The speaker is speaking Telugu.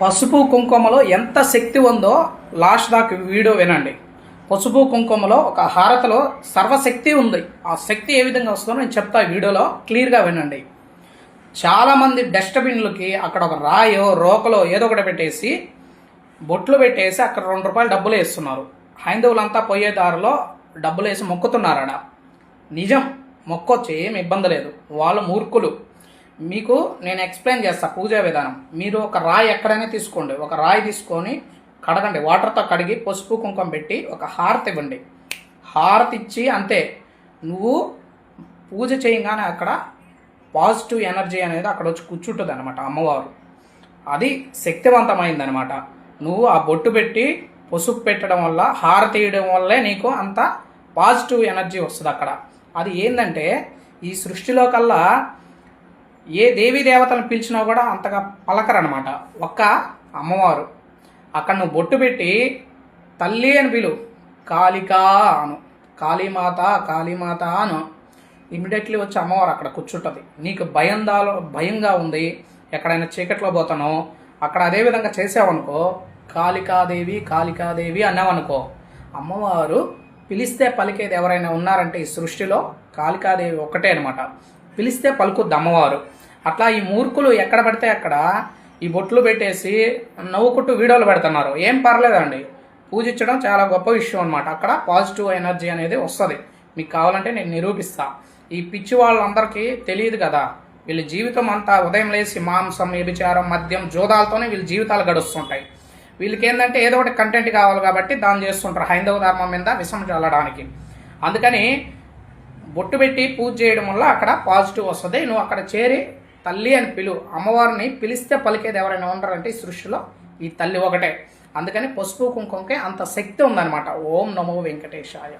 పసుపు కుంకుమలో ఎంత శక్తి ఉందో లాస్ట్ దాకా వీడియో వినండి. పసుపు కుంకుమలో ఒక హారతిలో సర్వశక్తి ఉంది. ఆ శక్తి ఏ విధంగా వస్తుందో నేను చెప్తా ఈ వీడియోలో, క్లియర్గా వినండి. చాలామంది డస్ట్బిన్లకి అక్కడ ఒక రాయో రోకలో ఏదో ఒకటి పెట్టేసి బొట్లు పెట్టేసి అక్కడ ₹2 డబ్బులు వేస్తున్నారు. హైందవులంతా పోయే దారిలో డబ్బులు వేసి మొక్కుతున్నారడ. నిజం, మొక్కొచ్చు, ఏం ఇబ్బంది లేదు. వాళ్ళు మూర్ఖులు. మీకు నేను ఎక్స్ప్లెయిన్ చేస్తా పూజా విధానం. మీరు ఒక రాయి ఎక్కడైనా తీసుకోండి, ఒక రాయి తీసుకొని కడగండి, వాటర్తో కడిగి పసుపు కుంకుమ పెట్టి ఒక హారతి ఇవ్వండి. హారతి ఇచ్చి అంతే, నువ్వు పూజ చేయగానే అక్కడ పాజిటివ్ ఎనర్జీ అనేది అక్కడ వచ్చి కూర్చుంటుంది అనమాట అమ్మవారు. అది శక్తివంతమైందనమాట. నువ్వు ఆ బొట్టు పెట్టి పసుపు పెట్టడం వల్ల, హారతి ఇవ్వడం వల్లే నీకు అంత పాజిటివ్ ఎనర్జీ వస్తుంది అక్కడ. అది ఏంటంటే ఈ సృష్టిలో కల్లా ఏ దేవీ దేవతలను పిలిచినా కూడా అంతగా పలకరనమాట, ఒక్క అమ్మవారు. అక్కడ నువ్వు బొట్టు పెట్టి తల్లి అని పిలు, కాళికా అను, కాళీమాత కాళీమాత అను, ఇమీడియట్లీ వచ్చి అమ్మవారు అక్కడ కూర్చుంటుంది. నీకు భయంగా ఉంది, ఎక్కడైనా చీకట్లో పోతానో అక్కడ అదేవిధంగా చేసావనుకో, కాళికాదేవి కాళికాదేవి అన్నావనుకో, అమ్మవారు పిలిస్తే పలికేది ఎవరైనా ఉన్నారంటే ఈ సృష్టిలో కాళికాదేవి ఒక్కటే అనమాట. పిలిస్తే పలుకుద్ది అమ్మవారు. అట్లా ఈ మూర్ఖులు ఎక్కడ పడితే అక్కడ ఈ బొట్లు పెట్టేసి నవ్వుకుంటూ వీడియోలు పెడుతున్నారు. ఏం పర్లేదండి, పూజించడం చాలా గొప్ప విషయం అనమాట. అక్కడ పాజిటివ్ ఎనర్జీ అనేది వస్తుంది. మీకు కావాలంటే నేను నిరూపిస్తా. ఈ పిచ్చి వాళ్ళందరికీ తెలియదు కదా, వీళ్ళ జీవితం అంతా ఉదయం లేచి మాంసం, వ్యభిచారం, మద్యం, జోదాలతోనే వీళ్ళ జీవితాలు గడుస్తుంటాయి. వీళ్ళకి ఏంటంటే ఏదో ఒకటి కంటెంట్ కావాలి కాబట్టి దాన్ని చేస్తుంటారు, హైందవ ధర్మం మీద విషం చల్లడానికి. అందుకని బొట్టు పెట్టి పూజ చేయడం వల్ల అక్కడ పాజిటివ్ వస్తుంది. నువ్వు అక్కడ చేరి తల్లి అని పిలు. అమ్మవారిని పిలిస్తే పలికేది ఎవరైనా ఉంటారంటే ఈ సృష్టిలో ఈ తల్లి ఒకటే. అందుకని పసుపు కుంకుమకే అంత శక్తి ఉందన్నమాట. ఓం నమో వెంకటేశాయ.